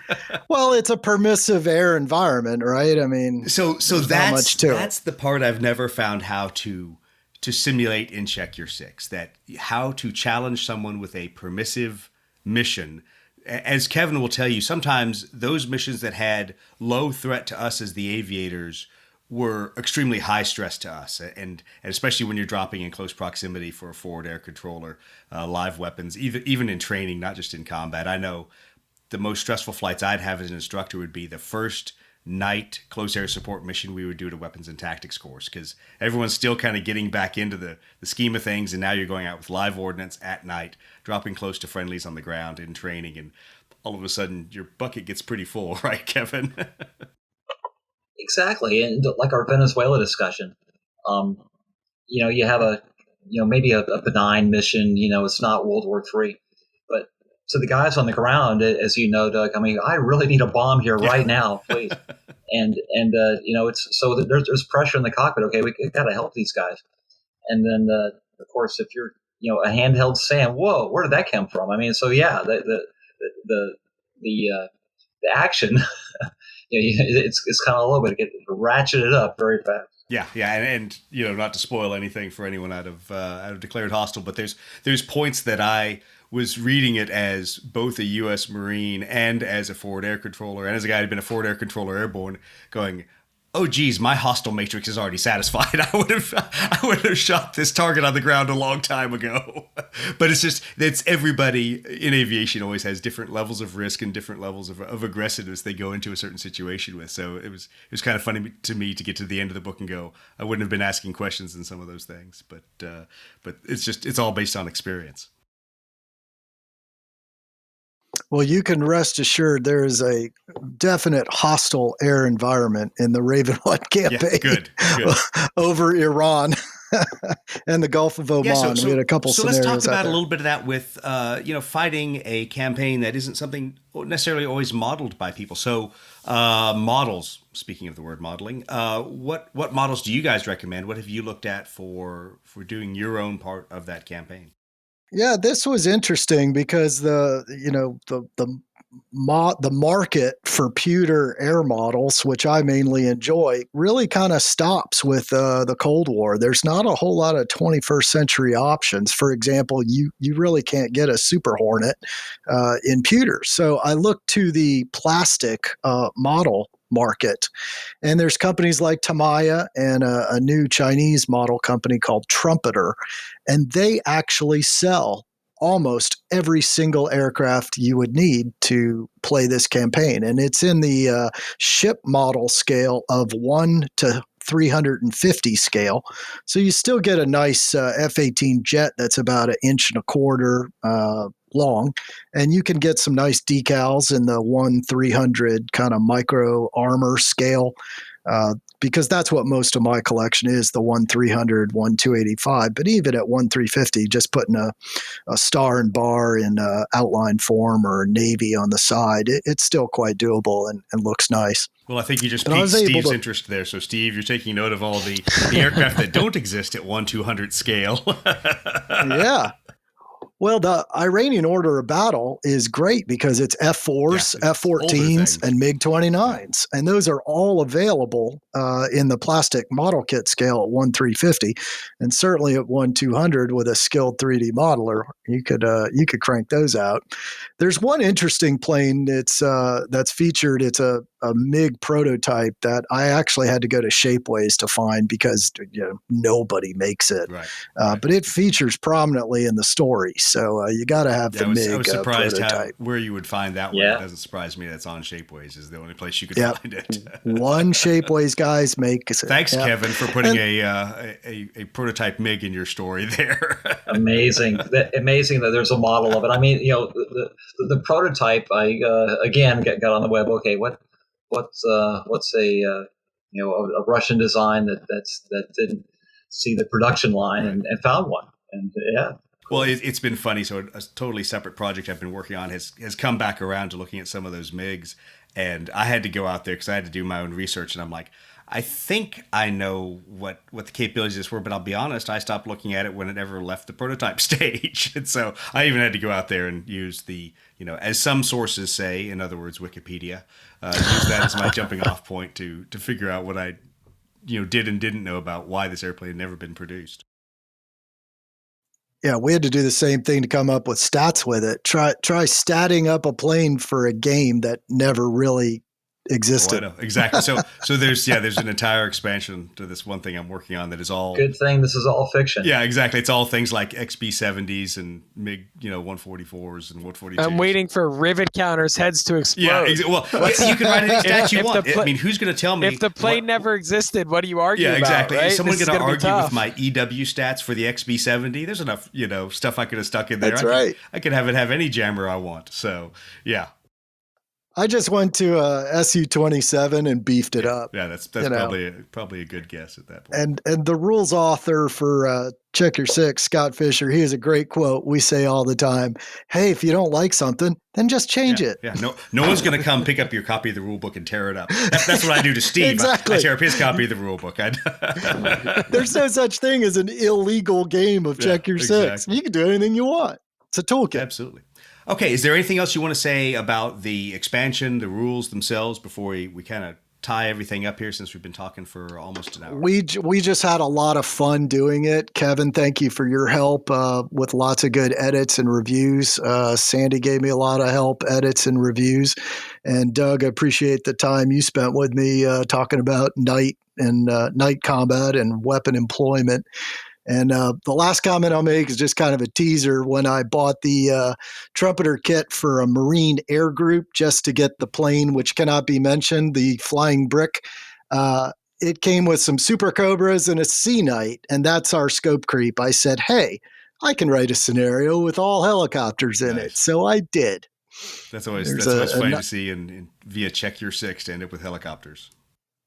Well, it's a permissive air environment, right? I mean, so that's the part I've never found how to simulate in Check Your Six. That how to challenge someone with a permissive mission. As Kevin will tell you, sometimes those missions that had low threat to us as the aviators were extremely high stress to us, and especially when you're dropping in close proximity for a forward air controller, live weapons, even in training, not just in combat. I know the most stressful flights I'd have as an instructor would be the first night close air support mission we would do to weapons and tactics course, because everyone's still kind of getting back into the scheme of things, and now you're going out with live ordnance at night, dropping close to friendlies on the ground in training, and all of a sudden your bucket gets pretty full, right, Kevin? Exactly, and like our Venezuela discussion, you have maybe a benign mission. It's not World War III, but to the guys on the ground, as you know, Doug, I mean, I really need a bomb here right now, please. and it's so there's pressure in the cockpit. Okay, we got to help these guys, and then of course if you're a handheld SAM, whoa, where did that come from? I mean, so yeah, the action. It's kind of low, but it gets ratcheted up very fast. Yeah, and not to spoil anything for anyone out of Declared Hostile, but there's points that I was reading it as both a U.S. Marine and as a forward air controller, and as a guy who'd been a forward air controller airborne, going, oh geez, my hostile matrix is already satisfied. I would have shot this target on the ground a long time ago. But it's everybody in aviation always has different levels of risk and different levels of aggressiveness they go into a certain situation with. So it was kind of funny to me to get to the end of the book and go, I wouldn't have been asking questions in some of those things, but it's all based on experience. Well, you can rest assured there is a definite hostile air environment in the Raven 1 campaign. Yeah, good. Over Iran and the Gulf of Oman. So we had a couple scenarios. So let's talk about a little bit of that with, fighting a campaign that isn't something necessarily always modeled by people. So models, speaking of the word modeling, what models do you guys recommend? What have you looked at for doing your own part of that campaign? Yeah, this was interesting because the market for pewter air models, which I mainly enjoy, really kind of stops with the Cold War. There's not a whole lot of 21st century options. For example, you really can't get a Super Hornet in pewter. So I looked to the plastic model market. And there's companies like Tamiya and a new Chinese model company called Trumpeter, and they actually sell almost every single aircraft you would need to play this campaign. And it's in the ship model scale of 1 to 350 scale. So you still get a nice F-18 jet that's about 1.25 inches long, and you can get some nice decals in the 1/300 kind of micro armor scale. Because that's what most of my collection is, the 1/300, 1/285. But even at 1/350, just putting a star and bar in outline form or navy on the side, it's still quite doable and looks nice. Well, I think you just And I piqued was able Steve's to- interest there. So, Steve, you're taking note of all the aircraft that don't exist at 1/200 scale. Yeah. Well, the Iranian Order of Battle is great because it's F4s, Yeah, older things. F-14s, and MiG-29s. And those are all available in the plastic model kit scale at 1/350. And certainly at 1/200 with a skilled 3D modeler, you could crank those out. There's one interesting plane that's featured. It's a MiG prototype that I actually had to go to Shapeways to find because nobody makes it. Right. But it features prominently in the story, so you got to have the MiG I was surprised prototype. where you would find that one. Yeah. It doesn't surprise me that's on Shapeways is the only place you could Yep. find it. One Shapeways guys make it. Thanks, Yeah. Kevin, for putting a prototype MiG in your story there. Amazing that there's a model of it. I mean, the prototype. I again got on the web. Okay, what's a Russian design that didn't see the production line and found one. And yeah. Well, it's been funny. So a totally separate project I've been working on has come back around to looking at some of those MiGs, and I had to go out there because I had to do my own research, and I'm like, I think I know what the capabilities of this were, but I'll be honest, I stopped looking at it when it ever left the prototype stage. And so I even had to go out there and use the, as some sources say, in other words, Wikipedia, use that as my jumping off point to figure out what I, did and didn't know about why this airplane had never been produced. Yeah, we had to do the same thing to come up with stats with it. Try statting up a plane for a game that never really existed. Oh, I know. Exactly. So there's an entire expansion to this one thing I'm working on that is all Good thing this is all fiction. Yeah, exactly. It's all things like XB-70s and MiG, 144s and 142s. I'm waiting for rivet counters' heads to explode. Yeah, well, you can write any stat you If want. the pla- I mean, who's going to tell me If the plane never existed, what do you argue Yeah, about? exactly. Right? Is someone This going to gonna be argue tough. with my EW stats for the XB-70? There's enough, stuff I could have stuck in there. That's right. I could have it have any jammer I want. So, yeah. I just went to SU-27 and beefed it up. Yeah, that's probably a good guess at that point. And the rules author for Check Your Six, Scott Fisher, he has a great quote. We say all the time, hey, if you don't like something, then just change it. Yeah, no one's going to come pick up your copy of the rule book and tear it up. That's what I do to Steve. Exactly. I tear up his copy of the rule book. There's no such thing as an illegal game of Check Your Six. Exactly. You can do anything you want. It's a toolkit. Absolutely. Okay, is there anything else you want to say about the expansion, the rules themselves, before we kind of tie everything up here, since we've been talking for almost an hour? We just had a lot of fun doing it. Kevin, thank you for your help with lots of good edits and reviews. Sandy gave me a lot of help, edits and reviews. And Doug, I appreciate the time you spent with me talking about night and night combat and weapon employment. And the last comment I'll make is just kind of a teaser. When I bought the trumpeter kit for a Marine Air Group just to get the plane, which cannot be mentioned, the Flying Brick, it came with some Super Cobras and a Sea Knight, and that's our scope creep. I said, hey, I can write a scenario with all helicopters in it. So I did. That's always funny to see and via Check Your Six to end up with helicopters.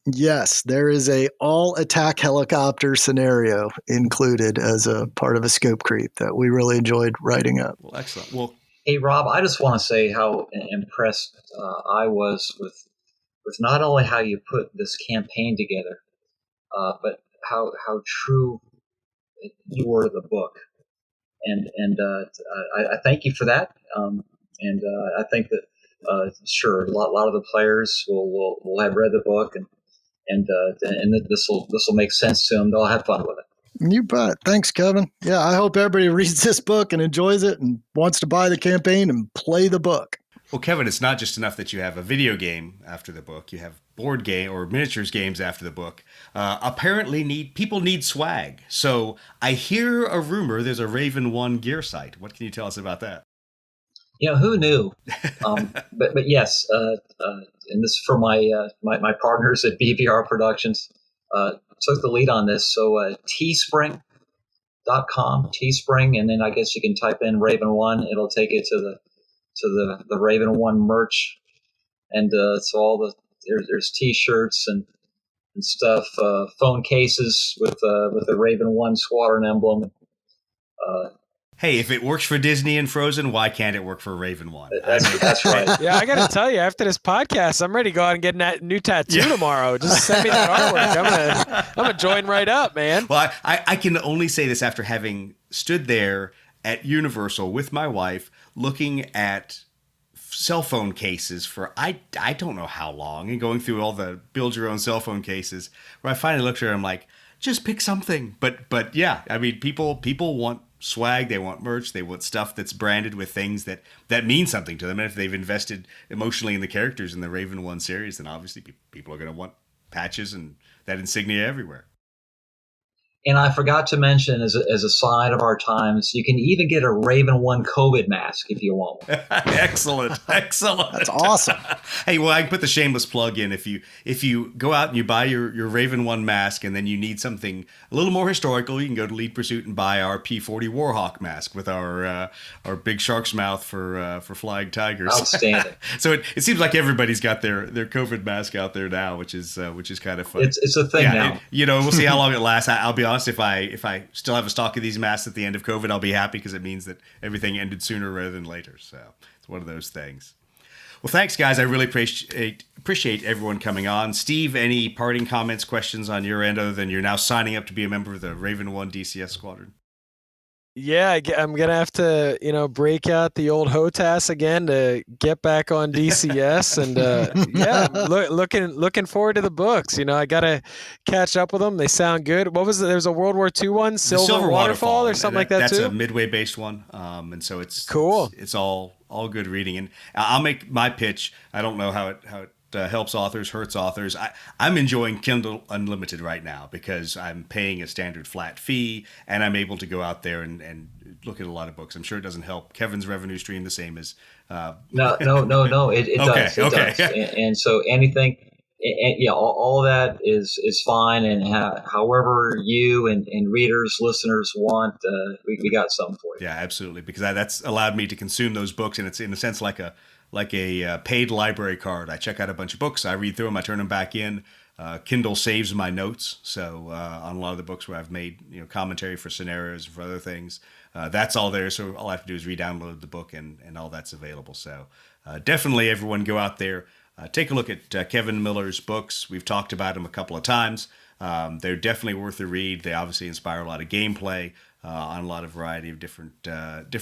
Yes, there is a all attack helicopter scenario included as a part of a scope creep that we really enjoyed writing up. Well, excellent. Well, Hey, Rob, I just want to say how impressed I was with not only how you put this campaign together, but how true you were to the book. And I thank you for that. And I think that sure, a lot of the players will have read the book and this will make sense to them. They'll have fun with it. You bet. Thanks, Kevin. Yeah, I hope everybody reads this book and enjoys it and wants to buy the campaign and play the book. Well, Kevin, it's not just enough that you have a video game after the book. You have board game or miniatures games after the book. Apparently, people need swag. So I hear a rumor there's a Raven 1 gear site. What can you tell us about that? Who knew? But yes, and this is for my partners at BVR Productions. Took the lead on this. So Teespring, .com, Teespring, and then I guess you can type in Raven One. It'll take you to the Raven One merch, and so all there's T-shirts and stuff, phone cases with the Raven One Squadron emblem. Hey, if it works for Disney and Frozen, why can't it work for Raven One? That's right. Yeah, I got to tell you, after this podcast, I'm ready to go out and get a new tattoo tomorrow. Just send me that artwork. I'm gonna join right up, man. Well, I can only say this after having stood there at Universal with my wife, looking at cell phone cases for I don't know how long, and going through all the build your own cell phone cases, where I finally looked at her, I'm like, just pick something. But yeah, I mean, people want swag, they want merch, they want stuff that's branded with things that mean something to them. And if they've invested emotionally in the characters in the Raven One series, then obviously people are going to want patches and that insignia everywhere. And I forgot to mention, as a sign of our times, you can even get a Raven One COVID mask if you want one. Excellent. That's awesome. Hey, well, I can put the shameless plug in. If you go out and you buy your Raven One mask, and then you need something a little more historical, you can go to Lead Pursuit and buy our P-40 Warhawk mask with our big shark's mouth for flying tigers. Outstanding. So it seems like everybody's got their COVID mask out there now, which is kind of fun. It's a thing now. We'll see how long it lasts. I'll be honest, if I still have a stock of these masks at the end of COVID, I'll be happy, because it means that everything ended sooner rather than later. So it's one of those things. Well, thanks, guys. I really appreciate everyone coming on. Steve, any parting comments, questions on your end, other than you're now signing up to be a member of the Raven One DCS Squadron? Yeah, I'm gonna have to, break out the old HOTAS again to get back on DCS, and looking forward to the books. I gotta catch up with them. They sound good. What was it? There's a World War II one, Silver Waterfall, or something like that too. That's a Midway based one, and so it's cool. It's all good reading, and I'll make my pitch. I don't know how it helps authors, hurts authors. I'm enjoying Kindle Unlimited right now because I'm paying a standard flat fee, and I'm able to go out there and look at a lot of books. I'm sure it doesn't help Kevin's revenue stream the same as. No. It does. It does. And so anything, all of that is fine. And however you and readers, listeners want, we got something for you. Yeah, absolutely. Because that's allowed me to consume those books, and it's in a sense like a paid library card. I check out a bunch of books, I read through them, I turn them back in. Kindle saves my notes, so on a lot of the books where I've made commentary for scenarios and for other things, that's all there. So all I have to do is re-download the book, and all that's available. So definitely, everyone go out there, take a look at Kevin Miller's books. We've talked about them a couple of times. They're definitely worth a read. They obviously inspire a lot of gameplay on a lot of variety of different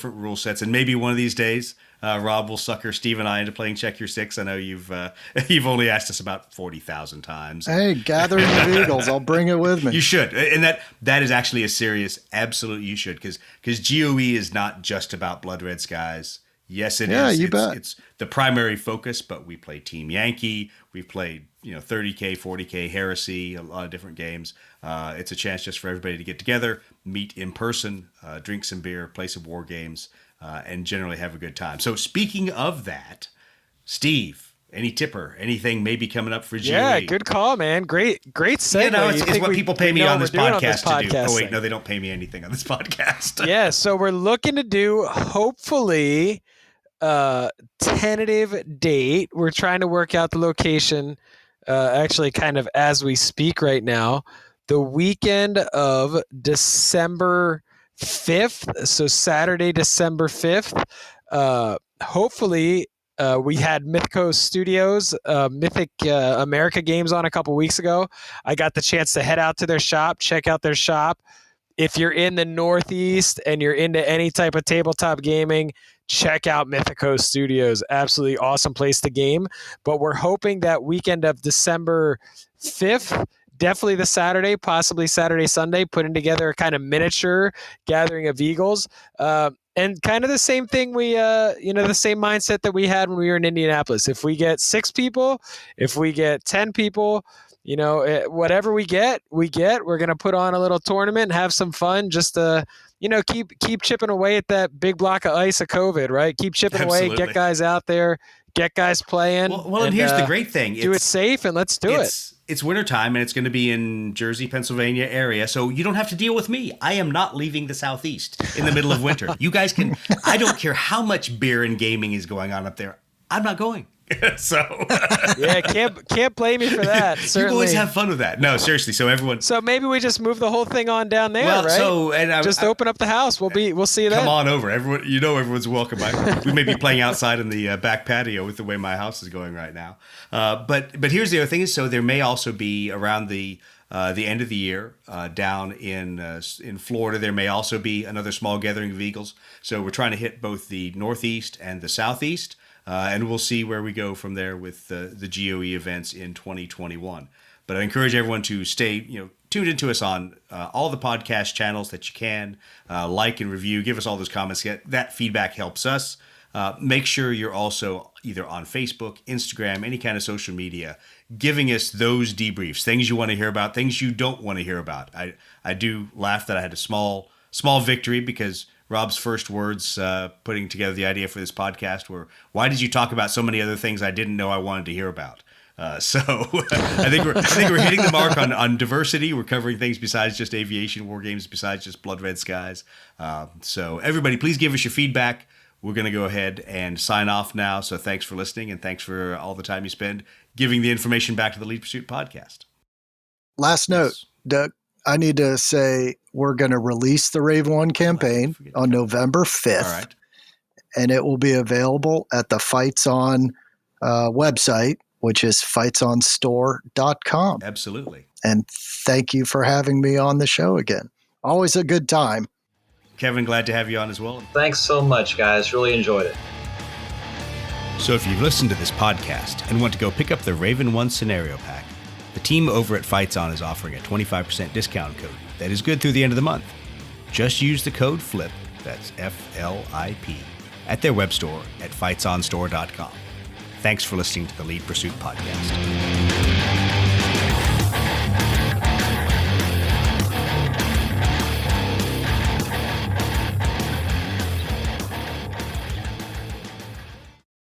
rule sets, and maybe one of these days, Rob will sucker Steve and I into playing Check Your Six. I know you've only asked us about 40,000 times. Hey, Gathering of Eagles, I'll bring it with me. You should, and that is actually a serious, absolute you should, because GOE is not just about Blood Red Skies. Yes, it is. Yeah, you bet. It's the primary focus, but we play Team Yankee. We've played 30K, 40K, Heresy, a lot of different games. It's a chance just for everybody to get together, meet in person, drink some beer, play some war games, and generally have a good time. So speaking of that, Steve, any tipper, anything maybe coming up for GOE? Yeah, good call, man. Great segue. It's what people pay me on this podcast to do. Oh, wait, no, they don't pay me anything on this podcast. Yeah, so we're looking to do, hopefully, tentative date. We're trying to work out the location, actually kind of as we speak right now, the weekend of December 5th. So Saturday, December 5th. Hopefully, we had Mythco Studios, Mythic America Games on a couple weeks ago. I got the chance to head out to their shop, check out their shop. If you're in the Northeast and you're into any type of tabletop gaming, check out Mythico Studios. Absolutely awesome place to game. But we're hoping that weekend of December 5th, definitely the Saturday, possibly Saturday, Sunday, putting together a kind of miniature Gathering of Eagles. And kind of the same thing the same mindset that we had when we were in Indianapolis. If we get 6 people, if we get 10 people, whatever we get. We're going to put on a little tournament and have some fun, just to, keep chipping away at that big block of ice of COVID, right? Keep chipping Absolutely. away, get guys out there, get guys playing. Well, and here's the great thing. Do it safe, and let's do it. it's wintertime and it's going to be in Jersey, Pennsylvania area. So you don't have to deal with me. I am not leaving the Southeast in the middle of winter. You guys can, I don't care how much beer and gaming is going on up there. I'm not going. So Yeah, can't blame you for that. you Certainly. always have fun with that. No, seriously. So everyone, So maybe we just move the whole thing on down there, well, right? so and Just open up the house. We'll see you then. come on over. Everyone, everyone's welcome. We may be playing outside in the back patio with the way my house is going right now. But here's the other thing: is so there may also be around the end of the year down in Florida. There may also be another small gathering of eagles. So we're trying to hit both the Northeast and the Southeast. And we'll see where we go from there with the GOE events in 2021. But I encourage everyone to stay, tuned into us on all the podcast channels that you can. Like and review, give us all those comments. That feedback helps us. Make sure you're also either on Facebook, Instagram, any kind of social media, giving us those debriefs, things you want to hear about, things you don't want to hear about. I do laugh that I had a small victory because Rob's first words putting together the idea for this podcast were, "Why did you talk about so many other things I didn't know I wanted to hear about?" So I think we're hitting the mark on diversity. We're covering things besides just aviation, war games, besides just Blood Red Skies. So everybody, please give us your feedback. We're going to go ahead and sign off now. So thanks for listening, and thanks for all the time you spend giving the information back to the Lead Pursuit podcast. Last note, Yes. Doug, I need to say we're going to release the Rave 1 campaign on November 5th. All right. And it will be available at the Fights On website, which is fightsonstore.com. Absolutely. And thank you for having me on the show again. Always a good time. Kevin, glad to have you on as well. Thanks so much, guys. Really enjoyed it. So if you've listened to this podcast and want to go pick up the Raven 1 scenario pack, the team over at Fights On is offering a 25% discount code that is good through the end of the month. Just use the code FLIP, that's FLIP, at their web store at fightsonstore.com. Thanks for listening to the Lead Pursuit podcast.